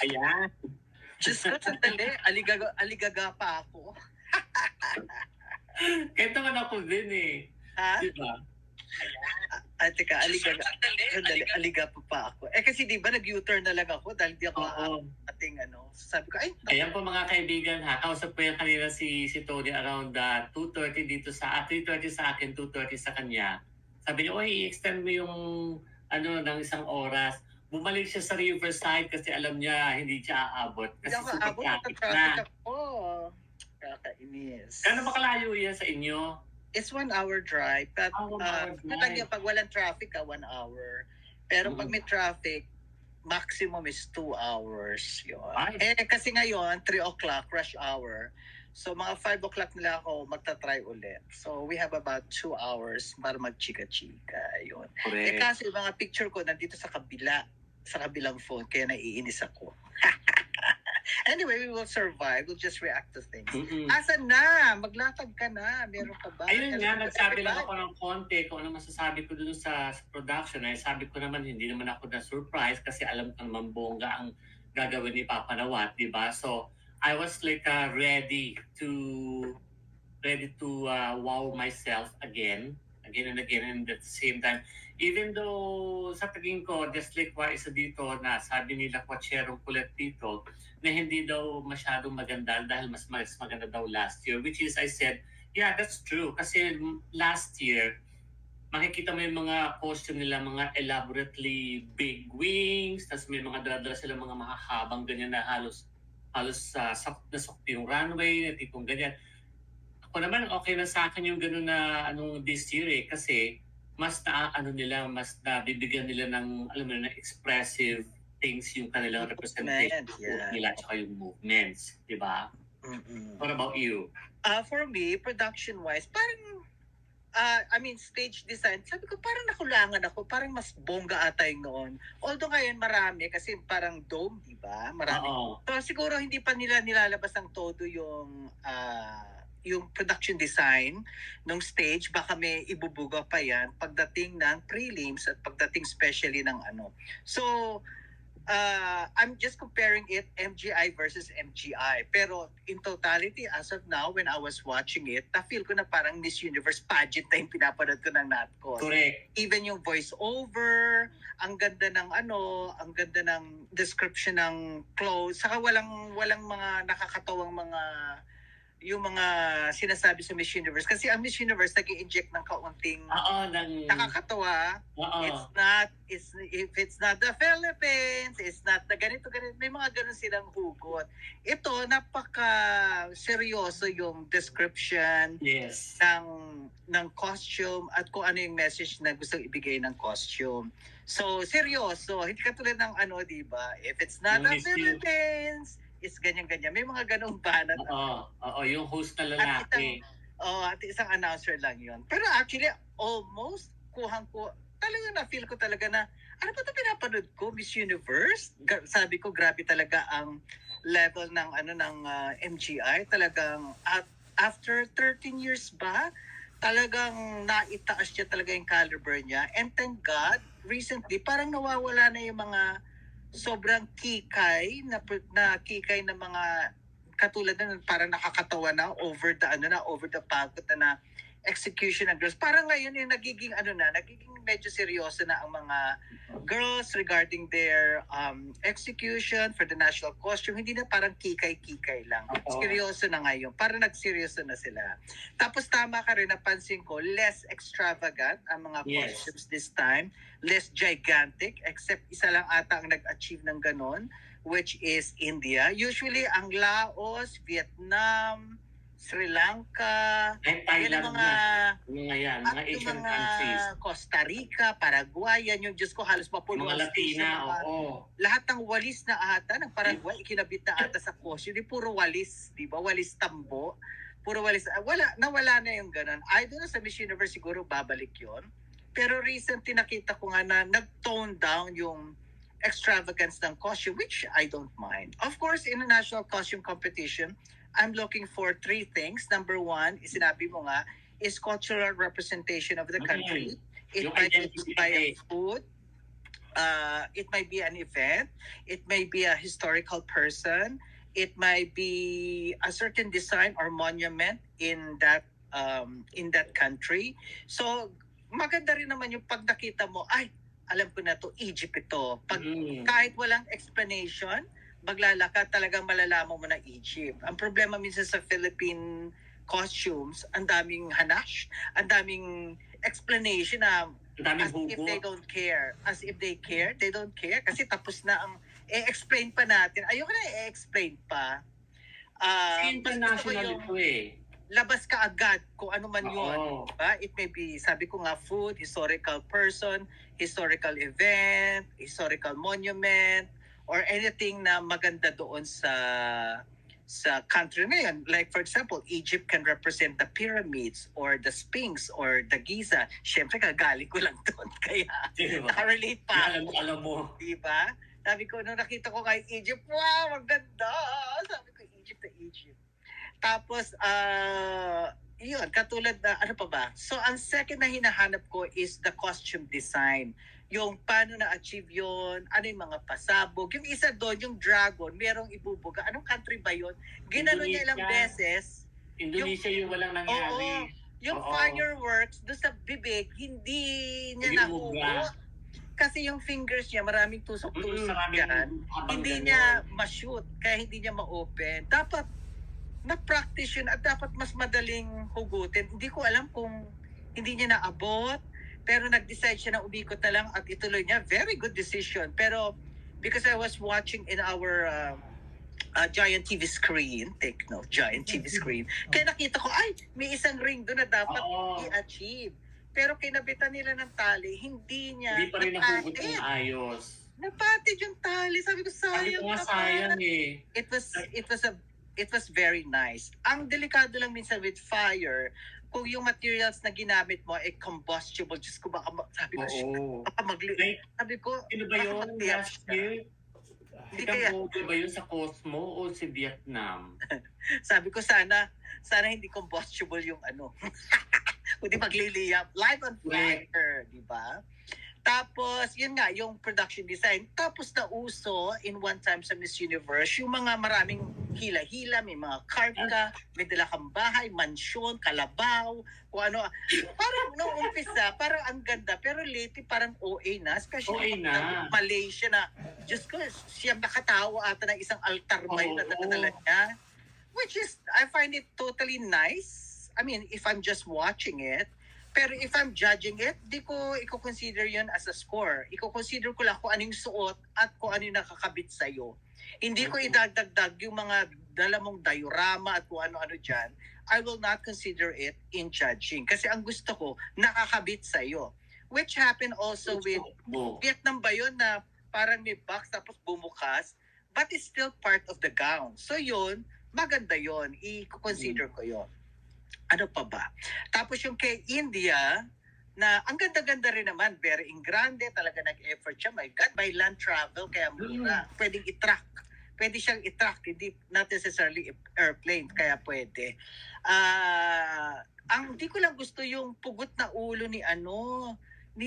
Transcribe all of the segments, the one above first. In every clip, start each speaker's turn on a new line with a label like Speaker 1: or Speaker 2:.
Speaker 1: Ayan.
Speaker 2: Diyos ko, sandali. Aligaga pa ako.
Speaker 1: Kahit naman ako din eh.
Speaker 2: Ha?
Speaker 1: Diba?
Speaker 2: Teka, aliga pa ako. Kasi di ba nag-U-turn na lang ako dahil di ako ating sabi ko,
Speaker 1: Ayan po mga kaibigan ha, kausap ko yan kanina si Tony around 2:30 dito sa 3:30 sa akin, 2:30 sa kanya. Sabi niya, i-extend mo yung ng isang oras. Bumalik siya sa Riverside kasi alam niya hindi siya aabot. Kasi super traffic na.
Speaker 2: Kakainis.
Speaker 1: Kano ba kalayo yan sa inyo?
Speaker 2: It's 1 hour drive. But, pag walang traffic, 1 hour. Pero pag may traffic, maximum is 2 hours. Yun. Kasi ngayon, 3 o'clock, rush hour. So, mga 5 o'clock nila ako magta-try ulit. So, we have about 2 hours para mag-chika-chika. Yun. Kasi mga picture ko nandito sa kabilang phone, kaya naiinis ako. Anyway, we will survive. We'll just react to things. Asan na? Maglatag ka na. Meron ka ba?
Speaker 1: Ayun nga, nagsabi lang ako ng konti kung ano masasabi ko dun sa production. Ay sabi ko naman, hindi naman ako na-surprise kasi alam ko naman bongga ang gagawin ni Papa Nawat, di ba? So, I was like ready to wow myself again and again, and at the same time, even though sa tingin ko, just like isa dito na sabi nila kwatsyerong kulit dito, na hindi daw masyadong maganda dahil mas maganda daw last year, which is I said, yeah, that's true. Kasi last year, makikita mo yung mga costume nila, mga elaborately big wings, tapos may mga dala-dala sila mga mahahabang ganyan na halos sakto yung runway, na tipong ganyan. Ako naman, okay na sa akin yung gano'n na this year kasi mas mas nabibigyan nila ng, alam mo na, expressive things yung kanilang representation nila at yung movements, di ba? What about you?
Speaker 2: For me, production-wise, parang, stage design, sabi ko parang nakulangan ako, parang mas bongga ata yung noon. Although ngayon marami, kasi parang dome, di ba? Marami. So siguro hindi pa nila nilalabas ang todo yung production design ng stage, baka may ibubuga pa yan pagdating ng prelims at pagdating especially ng So, I'm just comparing it MGI versus MGI. Pero in totality, as of now, when I was watching it, na-feel ko na parang Miss Universe pageant na yung pinapanood ko ng Natcos.
Speaker 1: Correct.
Speaker 2: Even yung voice-over, ang ganda ng description ng clothes, saka walang mga nakakatawang yung mga sinasabi sa Miss Universe. Kasi ang Miss Universe nag-i-inject ng kaunting nakakatawa. If it's not the Philippines, it's not the ganito. May mga ganun silang hugot. Ito, napaka-seryoso yung description ng costume at kung ano yung message na gustong ibigay ng costume. So, seryoso. Hindi katulad ng diba? If it's not the Philippines, is ganyan-ganyan. May mga ganong banat.
Speaker 1: Yung host na lalaki.
Speaker 2: At isang announcer lang yun. Pero actually, almost kuhang ko, talaga na-feel ko talaga na, ano ba ito pinapanood ko? Miss Universe? Sabi ko, grabe talaga ang level ng MGI. Talagang, after 13 years ba, talagang naitaas niya talaga yung caliber niya. And thank God, recently, parang nawawala na yung mga sobrang kikay na mga katulad na parang nakakatawa na over the pagod na execution ng girls. Parang ngayon yung nagiging medyo seryoso na ang mga girls regarding their execution for the national costume. Hindi na parang kikay-kikay lang. Seryoso na ngayon. Parang nagseryoso na sila. Tapos tama ka rin, napansin ko, less extravagant ang mga costumes this time. Less gigantic, except isa lang ata ang nag-achieve ng ganon, which is India. Usually, ang Laos, Vietnam, Sri Lanka,
Speaker 1: Thailand mga Asian countries.
Speaker 2: Costa Rica, Paraguay, yan yung Diyos ko halos mapuno.
Speaker 1: Mga Latina,
Speaker 2: Lahat ng walis na ata, ng Paraguay, ikinabit na ata sa costume. Di puro walis, di ba? Walis tambo. Puro walis. Nawala na yung ganun. I don't know, sa Miss Universe siguro babalik yon. Pero recently nakita ko nga na nag-tone down yung extravagance ng costume, which I don't mind. Of course, in a national costume competition, I'm looking for 3 things. Number 1, sinabi mo nga, is cultural representation of the country. It might be by food, It might be an event, it may be a historical person, it might be a certain design or monument in that country. So maganda rin naman yung pag nakita mo, ay, alam ko na to, Egypt ito. Pag
Speaker 1: Mm.
Speaker 2: kahit walang explanation, maglalakad talagang malalaman mo na Egypt. Ang problema minsan sa Philippine costumes, ang daming hanash, ang daming explanation na
Speaker 1: Ang daming
Speaker 2: as if
Speaker 1: hugot.
Speaker 2: they don't care. As if they care, they don't care. Kasi tapos na ang i-explain pa natin. Ayoko na i-explain pa.
Speaker 1: Kasi
Speaker 2: Mas gusto ko
Speaker 1: international
Speaker 2: yung
Speaker 1: ito eh.
Speaker 2: labas ka agad kung ano man yun.
Speaker 1: Oo.
Speaker 2: Diba? It may be, sabi ko nga, food, historical person, historical event, historical monument, or anything na maganda doon sa country na yun. Like for example, Egypt can represent the pyramids or the Sphinx or the Giza. Siyempre, kagaling ko lang doon. Kaya
Speaker 1: Diba?
Speaker 2: nakarelate pa ako.
Speaker 1: Alam mo.
Speaker 2: Diba? Sabi ko, nung nakita ko kay Egypt, wow, ang ganda! Sabi ko, Egypt na Egypt. Tapos, yun, katulad na, ano pa ba? So, ang second na hinahanap ko is the costume design. Yung paano na-achieve yun, ano yung mga pasabog. Yung isa doon, yung dragon, merong ibubuga. Anong country ba yun? Ginano niya ilang
Speaker 1: Indonesia.
Speaker 2: beses.
Speaker 1: Indonesia yung walang nangyari.
Speaker 2: Yung
Speaker 1: Oo.
Speaker 2: fireworks doon sa bibig, hindi niya
Speaker 1: Hindi
Speaker 2: nahugot. Kasi yung fingers niya, maraming tusok-tusok
Speaker 1: Maraming
Speaker 2: yan.
Speaker 1: habang
Speaker 2: Hindi
Speaker 1: ganon.
Speaker 2: niya ma-shoot, kaya hindi niya ma-open. Dapat na-practice yun at dapat mas madaling hugutin. Hindi ko alam kung hindi niya naabot, pero nag-decide siya na umikot na lang at ituloy niya. Very good decision. Pero because I was watching in our giant TV screen, take note, giant TV screen, kaya nakita ko, ay, may isang ring doon na dapat
Speaker 1: Oo.
Speaker 2: i-achieve. Pero kinabitan nila ng tali, hindi niya
Speaker 1: Hindi pa rin nahugot
Speaker 2: napatid.
Speaker 1: ng ayos.
Speaker 2: Napatid yung tali. Sabi ko,
Speaker 1: Sabi
Speaker 2: sayang
Speaker 1: ko nga
Speaker 2: naman.
Speaker 1: sayang eh.
Speaker 2: It was very nice. Ang delikado lang minsan with fire, kung yung materials na ginamit mo ay combustible, Diyos ko baka sabi ko,
Speaker 1: Oo.
Speaker 2: baka
Speaker 1: Like,
Speaker 2: sabi ko,
Speaker 1: sino ba
Speaker 2: baka
Speaker 1: yun
Speaker 2: mag-react
Speaker 1: last
Speaker 2: siya.
Speaker 1: year?
Speaker 2: Hindi
Speaker 1: Ikaw
Speaker 2: kaya,
Speaker 1: ba yun sa Cosmo o si Vietnam?
Speaker 2: sabi ko sana hindi combustible yung ano. Kundi magliliyap. Live on fire, di ba? Tapos, yun nga, yung production design. Tapos na uso in one time sa Miss Universe, yung mga maraming hila-hila, may mga karka, may dala kang bahay, mansyon, kalabaw, kung ano. Parang nung umpisa, parang ang ganda. Pero lately, parang OA na. Especially
Speaker 1: OA na.
Speaker 2: Malaysia na, Diyos ko, siyang nakatawa ata ng isang altar ba yun na dala niya. Which is, I find it totally nice. I mean, if I'm just watching it. Pero if I'm judging it, di ko i-consider yun as a score. I-consider ko lang kung ano yung suot at kung ano yung nakakabit sa'yo. Hindi ko idagdagdag yung mga dala mong diorama at kung ano-ano dyan. I will not consider it in judging. Kasi ang gusto ko, nakakabit sa'yo. Which happened also with Vietnam ba yun na parang may box tapos bumukas, but it's still part of the gown. So yun, maganda yun. I-consider ko yun. Ano pa ba? Tapos yung kay India, na ang ganda-ganda rin naman, very in grande, talaga nag-effort siya. My God, by land travel, kaya mura. Pwedeng i-track. Pwede siyang i-track, hindi not necessarily airplane, kaya pwede. Ang di ko lang gusto yung pugot na ulo ni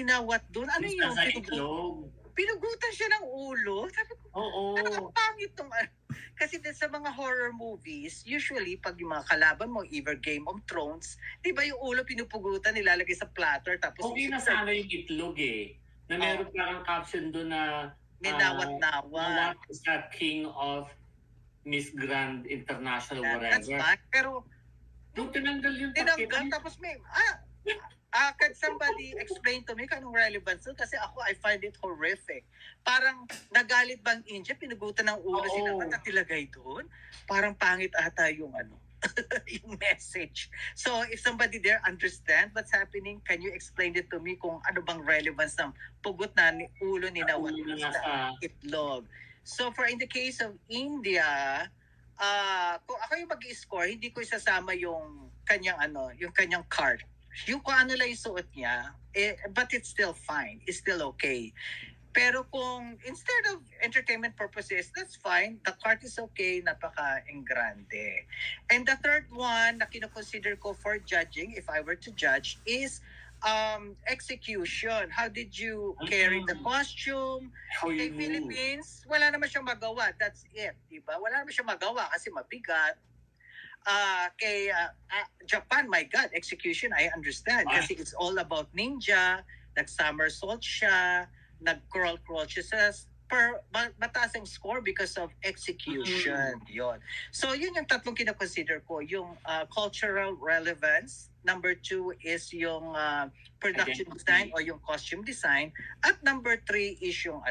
Speaker 2: Nawat doon. Ano yung
Speaker 1: Sa itlog.
Speaker 2: Pinugutan siya ng ulo. Sabi ko,
Speaker 1: Oo.
Speaker 2: ang pangit tong kasi sa mga horror movies, usually pag yung mga kalaban mo, either Game of Thrones, di ba yung ulo pinupugutan, nilalagay sa platter, tapos
Speaker 1: Okay na sana yung itlog eh. Na meron parang caption doon na
Speaker 2: ninawat-nawat.
Speaker 1: Nawat is the king of Miss Grand International
Speaker 2: That's
Speaker 1: whatever.
Speaker 2: fine. Pero
Speaker 1: Nung tinanggal yung
Speaker 2: tinanggal, tapos may, can somebody explain to me kung anong relevance doon? Kasi ako, I find it horrific. Parang nagalit bang India, pinugutan ng ulo si Nawat at ilagay doon? Parang pangit ata yung yung message. So, if somebody there understand what's happening, can you explain it to me kung ano bang relevance ng pugot na ulo ni Nawat sa itlog? So, in the case of India, kung ako yung mag-i-score, hindi ko isasama yung kanyang card. Yung kung ano lang yung suot niya, but it's still fine. It's still okay. Pero kung instead of entertainment purposes, that's fine. The cart is okay, napaka-engrande. And the third one na kinoconsider ko for judging, if I were to judge, is execution. How did you carry the costume?
Speaker 1: How you
Speaker 2: Kay
Speaker 1: move.
Speaker 2: Philippines, wala naman siyang magawa. That's it, di ba? Wala naman siyang magawa kasi mabigat. Kay Japan, my God, execution, I understand.
Speaker 1: Ah.
Speaker 2: Kasi it's all about ninja, nag-somersault siya, nag-crawl siya sa mataas ang score because of execution. Yon. So, yun yung tatlong kinakonsider ko. Yung cultural relevance. Number 2 is yung production
Speaker 1: Identity.
Speaker 2: design o yung costume design. At number 3 is yung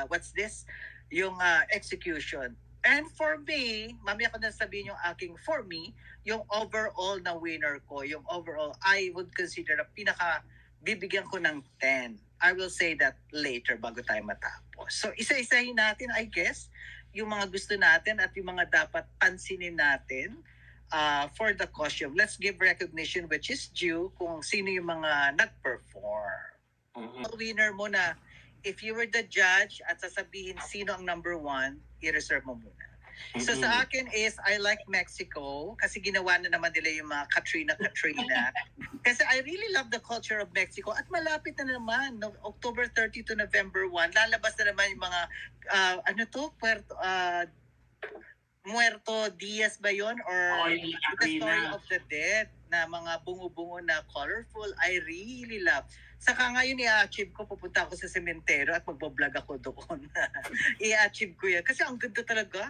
Speaker 2: what's this? Yung execution. And for me, mamaya ko na sabihin yung aking for me, yung overall na winner ko, yung overall, I would consider na bibigyan ko ng 10. I will say that later bago tayo matapos. So, isa-isahin natin, I guess, yung mga gusto natin at yung mga dapat pansinin natin for the costume. Let's give recognition which is due kung sino yung mga nag-perform. Winner mo na, if you were the judge at sasabihin sino ang number 1, i-reserve mo muna. So sa akin is, I like Mexico kasi ginawa na naman nila yung mga Katrina. Kasi I really love the culture of Mexico at malapit na naman, no, October 30 to November 1, lalabas na naman yung mga, Muerto Diaz ba yun? Or The Story of the Dead na mga bungo-bungo na colorful. I really love. Saka ngayon i-achieve ko, pupunta ako sa sementeryo at magbablog ako doon. I-achieve ko yan. Kasi ang ganda talaga.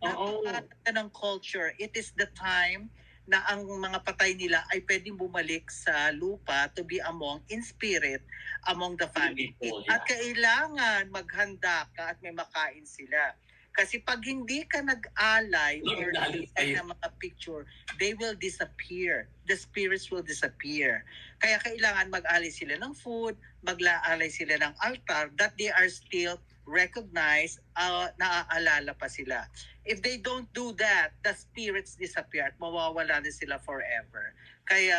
Speaker 2: Napakaganda ng culture. It is the time na ang mga patay nila ay pwedeng bumalik sa lupa to be in spirit among the family. At kailangan maghanda ka at may makain sila. Kasi pag hindi ka nag-alay or ng mga picture, they will disappear. The spirits will disappear. Kaya kailangan mag-alay sila ng food, mag-alay sila ng altar, that they are still recognized, naaalala pa sila. If they don't do that, the spirits disappear at mawawala na sila forever. Kaya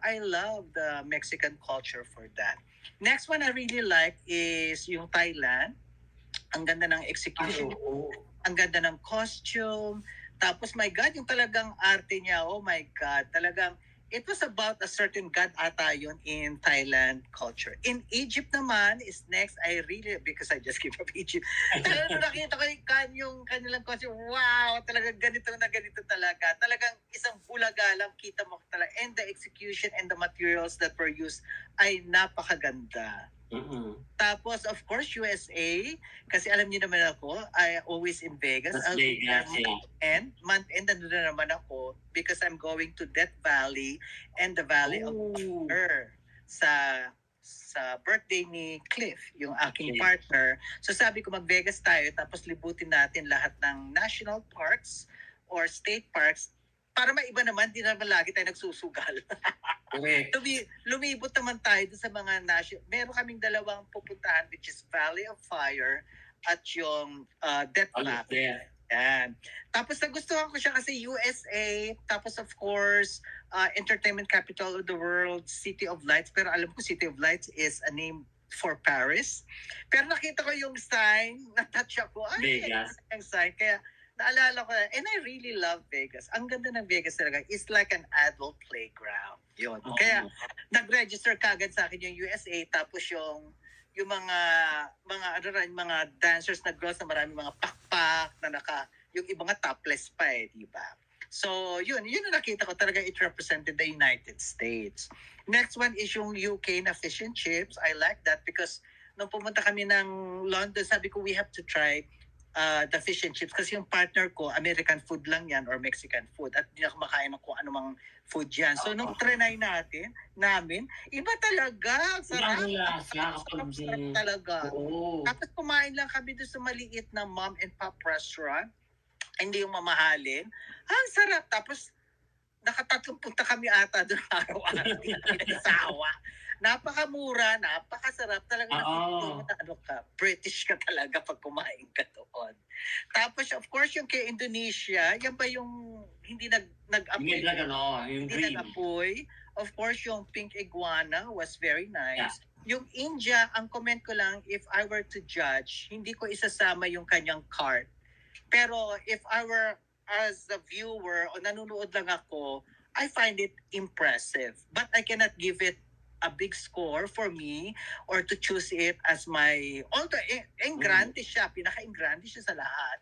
Speaker 2: I love the Mexican culture for that. Next one I really like is yung Thailand. Ang ganda ng execution. Ang ganda ng costume. Tapos, my God, yung talagang arte niya, oh my God, talagang, it was about a certain God ata yun in Thailand culture. In Egypt naman is next, because I just came from Egypt, talagang nakita ko yung kanilang costume, wow, talagang ganito na ganito talaga. Talagang isang bulaga lang, kita mo talaga. And the execution and the materials that were used ay napakaganda. Tapos, of course, USA. Kasi alam niyo naman ako, I always in Vegas. And month-end, nandun na naman ako because I'm going to Death Valley and the Valley of Fire sa birthday ni Cliff, yung aking partner. So sabi ko, mag-Vegas tayo, tapos libutin natin lahat ng national parks or state parks para maiba naman, di naman lagi tayo nagsusugal. Lumibot naman tayo sa mga national. Meron kaming dalawang pupuntahan which is Valley of Fire at yung Death Valley. Yan. Tapos nagustuhan ko siya kasi USA, tapos of course, entertainment capital of the world, City of Lights. Pero alam ko City of Lights is a name for Paris. Pero nakita ko yung sign, na-touch ako.
Speaker 1: Vegas.
Speaker 2: Yung sign. Kaya naalala ko, and I really love Vegas. Ang ganda ng Vegas talaga. It's like an adult playground. Yun. Kaya nag-register kagad sa akin yung USA, tapos yung mga dancers na girls na maraming mga pakpak na yung ibang topless pa di ba? So, yun na nakita ko talaga, it represented the United States. Next one is yung UK na fish and chips. I like that because nung pumunta kami ng London, sabi ko we have to try the fish and chips kasi yung partner ko, American food lang yan or Mexican food at hindi na kumakain ng kung anumang food yan. So, nung trinay namin, iba talaga. Sarap talaga. Tapos kumain lang kami doon sa maliit na mom and pop restaurant. Hindi yung mamahalin. Ang sarap. Tapos, nakatatlong punta kami ata doon araw-araw. Sawa. Napakamura, napakasarap talaga. British ka talaga pag kumain ka doon. Tapos, of course, yung kay Indonesia, yan ba yung hindi nag-apoy? Hindi nag-apoy. Of course, yung pink iguana was very nice. Yeah. Yung India, ang comment ko lang, if I were to judge, hindi ko isasama yung kanyang cart. Pero if I were as a viewer o nanonood lang ako, I find it impressive. But I cannot give it a big score for me or to choose it as my, although engrande siya, pinaka-engrande siya sa lahat.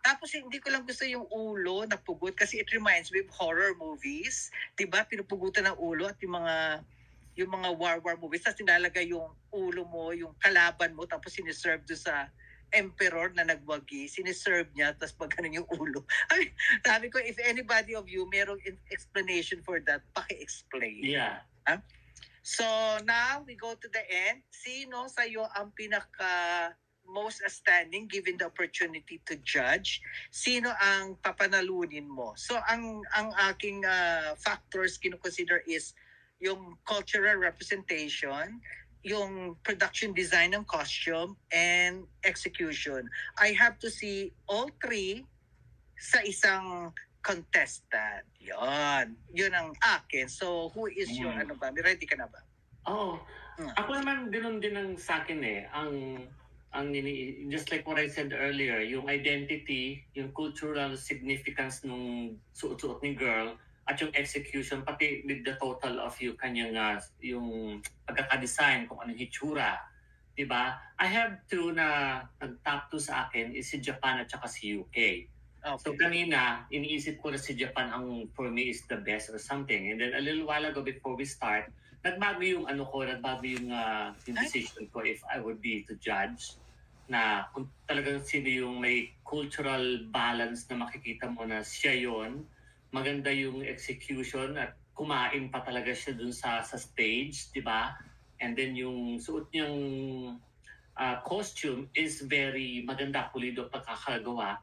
Speaker 2: Tapos hindi ko lang gusto yung ulo na pugot kasi it reminds me of horror movies. Diba? Pinupugutan ng ulo at yung mga war movies, tapos nilalagay yung ulo mo, yung kalaban mo, tapos siniserve doon sa emperor na nagwagi, siniserve niya, tapos pag ganun yung ulo. Ay, sabi ko, if anybody of you merong explanation for that, paki-explain.
Speaker 1: Yeah.
Speaker 2: So now we go to the end. Sino sa'yo ang pinaka most outstanding given the opportunity to judge? Sino ang papanalunin mo? So ang aking factors kinukonsider is yung cultural representation, yung production design ng costume, and execution. I have to see all three sa isang contestant. Yun ang akin. So, who is your ano ba? Ready ka na ba?
Speaker 1: Oo. Ako naman ganoon din ang sa akin eh. Just like what I said earlier, yung identity, yung cultural significance nung suot-suot ni girl, at yung execution, pati with the total of yung kanyang yung pagkakadesign, kung anong hitsura. Diba? I have two na nag-top 2 sa akin is si Japan at saka si UK.
Speaker 2: Okay.
Speaker 1: So kanina, iniisip ko na si Japan ang for me is the best or something. And then a little while ago before we start, nagbago yung yung decision ko if I would be to judge na kung talagang sino yung may cultural balance na makikita mo na siya yon, maganda yung execution at kumain pa talaga siya dun sa stage, di ba? And then yung suot niyang costume is very maganda, pulido pagkakagawa.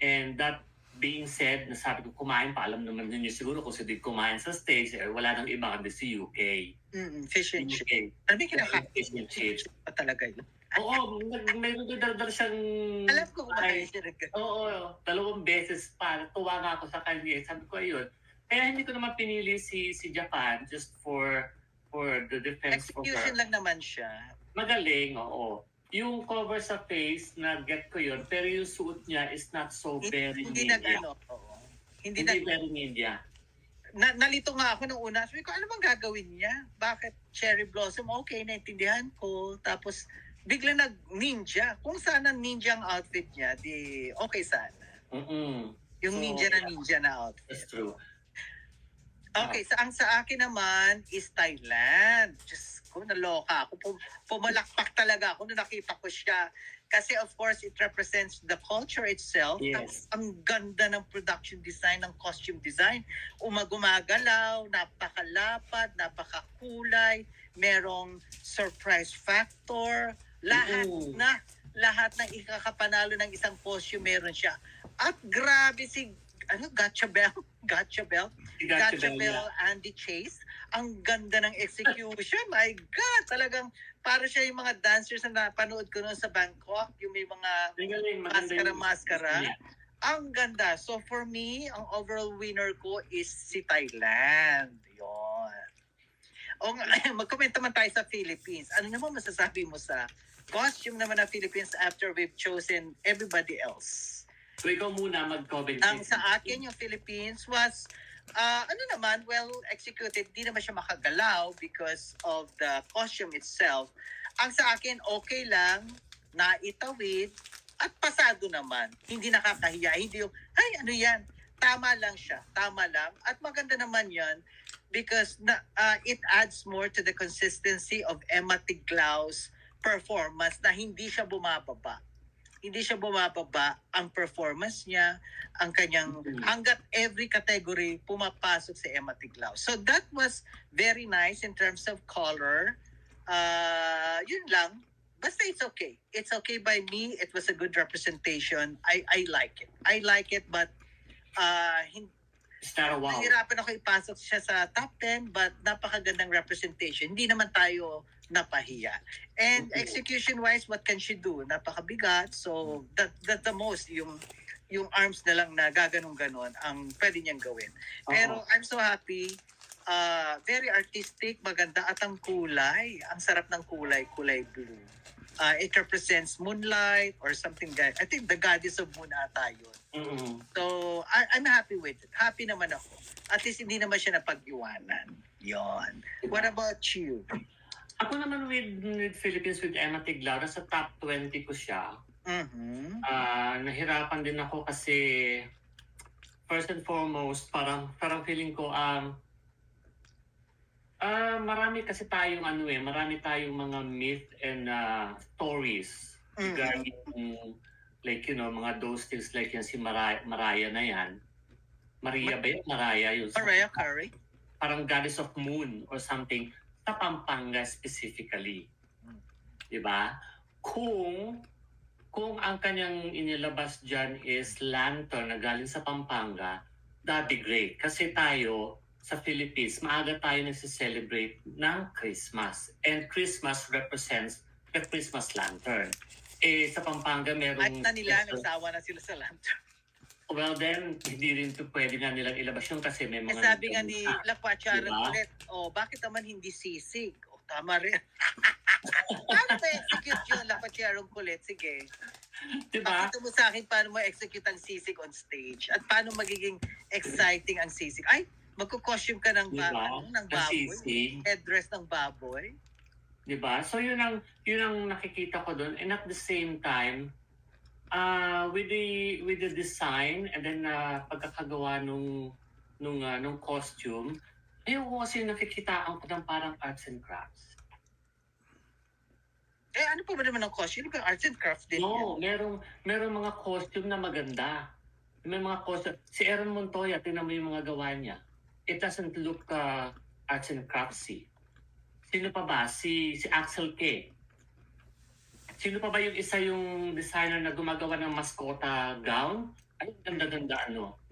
Speaker 1: And that being said, nasabi ko kumain pa, alam naman ninyo siguro kung sino kumain sa stage, wala nang iba kundi si UK.
Speaker 2: Fish and chips. Ano ba kinakain?
Speaker 1: Fish and chips.
Speaker 2: Talaga yun.
Speaker 1: Oo, may dardar siyang...
Speaker 2: Alam ko kumakain siya.
Speaker 1: Oo, 2 beses pa. Tuwa nga ako sa kanya. Sabi ko, ayun. Kaya hindi ko naman pinili si Japan just for the defense of her.
Speaker 2: Execution lang naman siya.
Speaker 1: Magaling, oo. Yung cover sa face, na-get ko yun. Pero yung suit niya is not so very
Speaker 2: hindi
Speaker 1: media.
Speaker 2: Hindi
Speaker 1: very media.
Speaker 2: Nalito nga ako nung una. Sabi ko, ano bang gagawin niya? Bakit cherry blossom? Okay, naintindihan ko. Tapos, bigla nag-ninja. Kung sana ninja ang outfit niya, di okay sana. Yung ninja na outfit.
Speaker 1: That's true.
Speaker 2: Okay, sa akin naman is Thailand. Diyos ko, naloka ako. Pumalakpak talaga ako nung nakita ko siya. Kasi of course, it represents the culture itself.
Speaker 1: Yes.
Speaker 2: Ang ganda ng production design, ng costume design. Gumagalaw, napakalapad, napakakulay, merong surprise factor. Lahat ng ikakapanalo ng isang costume meron siya. At grabe si Gotcha Bell, Andy Chase. Ang ganda ng execution. My God, talagang para siya yung mga dancers na napanood ko noon sa Bangkok, yung may mga maskara. Ang ganda. So for me, ang overall winner ko is si Thailand. Yun. Mag-comment naman tayo sa Philippines. Ano naman masasabi mo sa costume naman ng Philippines after we've chosen everybody else?
Speaker 1: So ikaw muna mag-comment.
Speaker 2: Ang sa akin yung Philippines was well executed. Di naman siya makagalaw because of the costume itself. Ang sa akin okay lang, naitawid at pasado naman. Hindi nakakahiya, hindi yung ay ano yan. Tama lang siya. Tama lang at maganda naman 'yan because it adds more to the consistency of Emma Tiglau's performance na hindi siya bumababa. Hindi siya bumababa ang performance niya, ang kanyang hanggat every category pumapasok si Emma Tiglao. So that was very nice in terms of color. Yun lang. Basta it's okay. It's okay by me. It was a good representation. I like it. I like it but nahirapan ako ipasok siya sa top 10 but napakagandang representation. Hindi naman tayo napahiya. And execution-wise, what can she do? Napakabigat. So, that's the most. Yung arms na lang na gaganong-ganon ang pwede niyang gawin. Pero I'm so happy. Very artistic, maganda. At ang kulay. Ang sarap ng kulay blue. it represents moonlight or something. I think the goddess of moon ata yun.
Speaker 1: Mm-mm.
Speaker 2: So, I'm happy with it. Happy naman ako. At least hindi naman siya napag-iwanan. Yon. What about you?
Speaker 1: Ako naman with Philippines with Emma Tiglao, sa top 20 ko siya.
Speaker 2: Mhm.
Speaker 1: Nahirapan din ako kasi first and foremost, parang feeling ko marami kasi tayong marami tayong mga myth and stories regarding like mga those things like yan si Mariah na yan. Maria ba yun? Mariah yun.
Speaker 2: Mariah Carey?
Speaker 1: Parang goddess of moon or something sa Pampanga specifically. Diba? Kung ang kanyang inilabas dyan is lantern na galing sa Pampanga, that'd be great. Kasi tayo, sa Philippines, maaga tayo nagse-celebrate ng Christmas. And Christmas represents the Christmas lantern. Sa Pampanga, merong...
Speaker 2: At na nila, nagsawa na sila sa lantern.
Speaker 1: Well, then, hindi rin to pwede nga nilang ilabas yun kasi may mga...
Speaker 2: Sabi nga ni Lakwacharan ulit, bakit naman hindi sisig? Tama rin. Paano ba execute yun, Lakwacharan ulit? Sige.
Speaker 1: Diba?
Speaker 2: Pakita mo sa akin paano mo execute ang sisig on stage at paano magiging exciting ang sisig. Ay, magko-costume ka ng, ng baboy. Headdress ng baboy.
Speaker 1: Diba? So yun ang nakikita ko doon. And at the same time, with the design and then pagkakagawa nung costume, ayoko kasi nakikitaan ko ng parang arts and crafts.
Speaker 2: Ano pa ba naman ang costume? Arts and crafts din
Speaker 1: yan? Merong mga costume na maganda. May mga costume. Si Aaron Montoya, tingnan mo yung mga gawa niya. It doesn't look arts and craftsy. Sino pa ba? Si Axel K. Sino pa ba yung isa yung designer na gumagawa ng mascota gown? Ay, ganda-ganda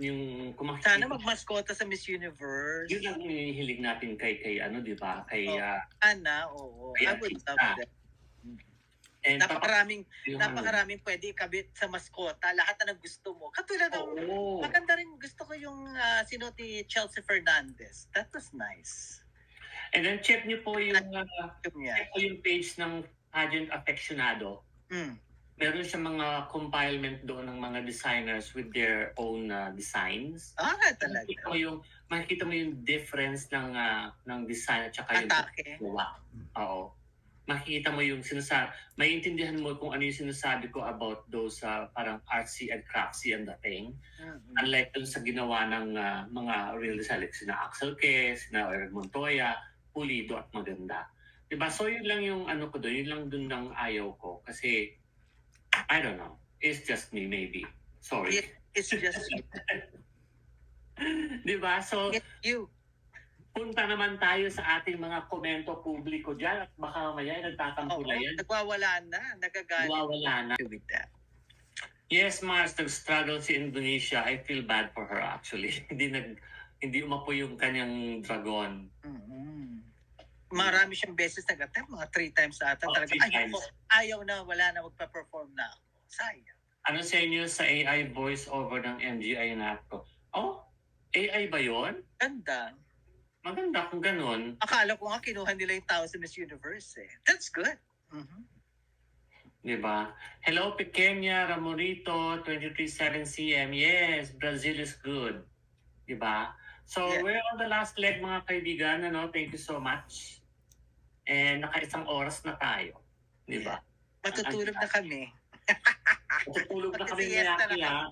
Speaker 1: yung kumakita.
Speaker 2: Sana magmaskota sa Miss Universe.
Speaker 1: Yun ang hinihilig natin kay di ba? Kay
Speaker 2: Ana, oo. I would love that. And napakaraming pwede ikabit sa maskota. Lahat na gusto mo. Katulad ng, maganda rin gusto ko yung sinuot ni Chelsea Fernandez. That was nice.
Speaker 1: And then check niyo po yung page ng Pageant Affectionado. Meron siya mga compilement doon ng mga designers with their own designs.
Speaker 2: Talaga.
Speaker 1: Makikita mo yung difference ng design at saka
Speaker 2: atake.
Speaker 1: Yung oo. Makikita mo yung maiintindihan mo kung ano yung sinasabi ko about those parang artsy and craftsy and dating. Unlike dun sa ginawa ng mga real design like sina Axel K, sina Aaron Montoya, pulido at maganda. Diba? So yun lang yung ko doon, yun lang dun ng ayaw ko. Kasi, I don't know, it's just me maybe. Sorry.
Speaker 2: It's just you.
Speaker 1: Diba? So,
Speaker 2: you.
Speaker 1: Punta naman tayo sa ating mga komento publiko dyan at baka mamaya nagtatampo na yan.
Speaker 2: Nagwawala na. Nagagalit.
Speaker 1: Nagwawala na.
Speaker 2: With that.
Speaker 1: Yes, Mars, nag-struggle si Indonesia. I feel bad for her actually. Hindi umapoy yung kanyang dragon.
Speaker 2: Marami siyang beses nag-attempt. Mga 3 times ata. Talaga, ayaw na, wala na, magpa-perform na ako. Sayang.
Speaker 1: Ano sa inyo sa AI voice over ng MGI Natco? AI ba yon?
Speaker 2: Ganda.
Speaker 1: Maganda kung ganun.
Speaker 2: Akala ko nga kinuha nila yung tao sa Miss Universe eh. That's good.
Speaker 1: Diba? Hello, Pequeña Ramorito, 23-7 CM. Yes, Brazil is good. Diba? So, we're on the last leg, mga kaibigan. Thank you so much. And naka-1 oras na tayo. Diba?
Speaker 2: Matutulog na kami.
Speaker 1: Matutulog na kami maya.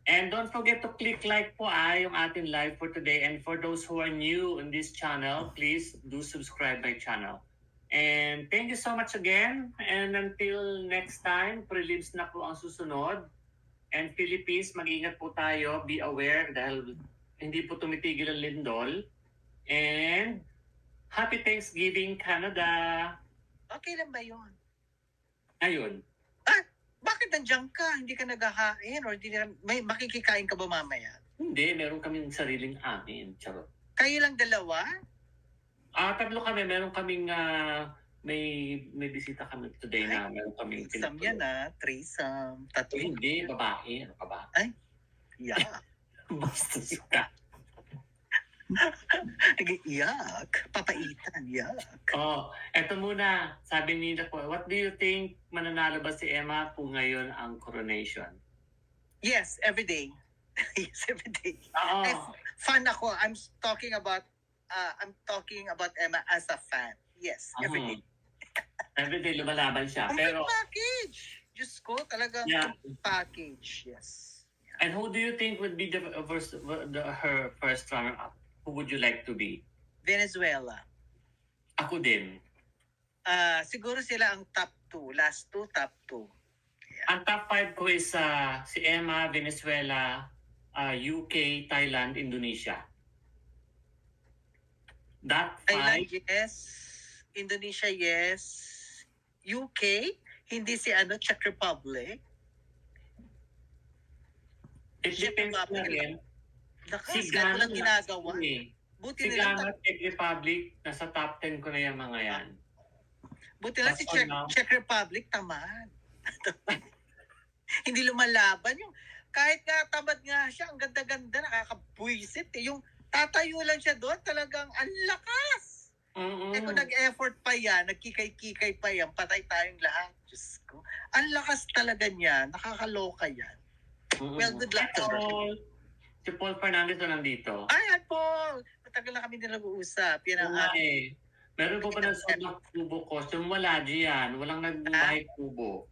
Speaker 1: And don't forget to click like po yung ating live for today. And for those who are new in this channel, please do subscribe my channel. And thank you so much again. And until next time, prelims na po ang susunod. And Philippines, mag-ingat po tayo. Be aware dahil hindi po tumitigil ang lindol. And Happy Thanksgiving, Canada!
Speaker 2: Okay lang ba yun?
Speaker 1: Ayun.
Speaker 2: Bakit nandiyan ka? Hindi ka naghahain? Or may makikikain ka ba mamaya?
Speaker 1: Hindi, meron kaming sariling amin. Charot.
Speaker 2: Kayo lang dalawa?
Speaker 1: 3 kami. Meron kaming may bisita kami today na meron kaming
Speaker 2: threesome yan threesome. 3.
Speaker 1: Hindi, babae. Ano ka ba?
Speaker 2: Ay, yeah.
Speaker 1: Basta ka.
Speaker 2: Iyak. Papaitan, yak.
Speaker 1: Oh, eto muna. Sabi ni Nicole, what do you think mananalo ba si Emma kung ngayon ang coronation?
Speaker 2: Yes, every day. Yes, every day.
Speaker 1: Oo.
Speaker 2: Fan ako. I'm talking about Emma as a fan. Yes, every day.
Speaker 1: Everyday lumalaban siya.
Speaker 2: Complete
Speaker 1: Pero,
Speaker 2: package. Diyos ko, talagang
Speaker 1: Yeah.
Speaker 2: package. Yes.
Speaker 1: and who do you think would be her first runner-up? Who would you like to be?
Speaker 2: Venezuela.
Speaker 1: Ako din.
Speaker 2: Siguro sila ang top 2. Last 2, top 2.
Speaker 1: Ang top 5 ko is si Emma, Venezuela, UK, Thailand, Indonesia. That 5,
Speaker 2: Thailand, yes. Indonesia, yes. UK, hindi si Czech Republic.
Speaker 1: it depends na rin.
Speaker 2: Nakas,
Speaker 1: Si
Speaker 2: lahat
Speaker 1: Ghana
Speaker 2: lang ginagawa.
Speaker 1: Si
Speaker 2: Buti nilang,
Speaker 1: Ghana, Czech Republic, nasa top 10 ko na yung mga yan.
Speaker 2: buti lang si
Speaker 1: That's all now.
Speaker 2: Czech Republic, tamad. Hindi lumalaban yung, kahit nga tamad nga siya, ang ganda-ganda, nakakabwisit. Yung tatayo lang siya doon, talagang ang lakas. Eh kung nag-effort pa yan, nagkikay-kikay pa yan, patay tayong lahat. Diyos ko. Ang lakas talaga niya, nakakaloka yan. Well, good luck to her.
Speaker 1: Si Paul Fernandez na nandito.
Speaker 2: Ayan, Paul! Matagal na kami din nag-uusap. Yan ang
Speaker 1: Meron po ba ng suot ng kubo costume? Wala diyan. Walang nagbuhay kubo.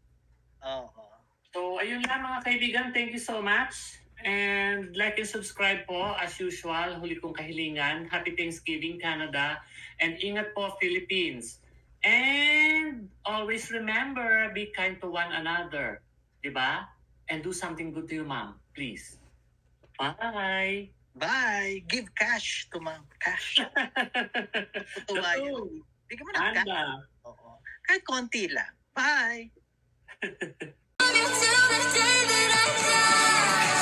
Speaker 2: Oo.
Speaker 1: So, ayun lang mga kaibigan. Thank you so much. And like and subscribe po as usual. Huli kong kahilingan. Happy Thanksgiving, Canada. And ingat po, Philippines. And always remember, be kind to one another. Diba? And do something good to your mom. Please. Bye!
Speaker 2: Bye! Give cash to ma'am. Cash. Tuwa yun. Bigyan mo ng cash.
Speaker 1: Anda.
Speaker 2: Oo. Kahit konti lang. Bye!
Speaker 3: Till the day that I die.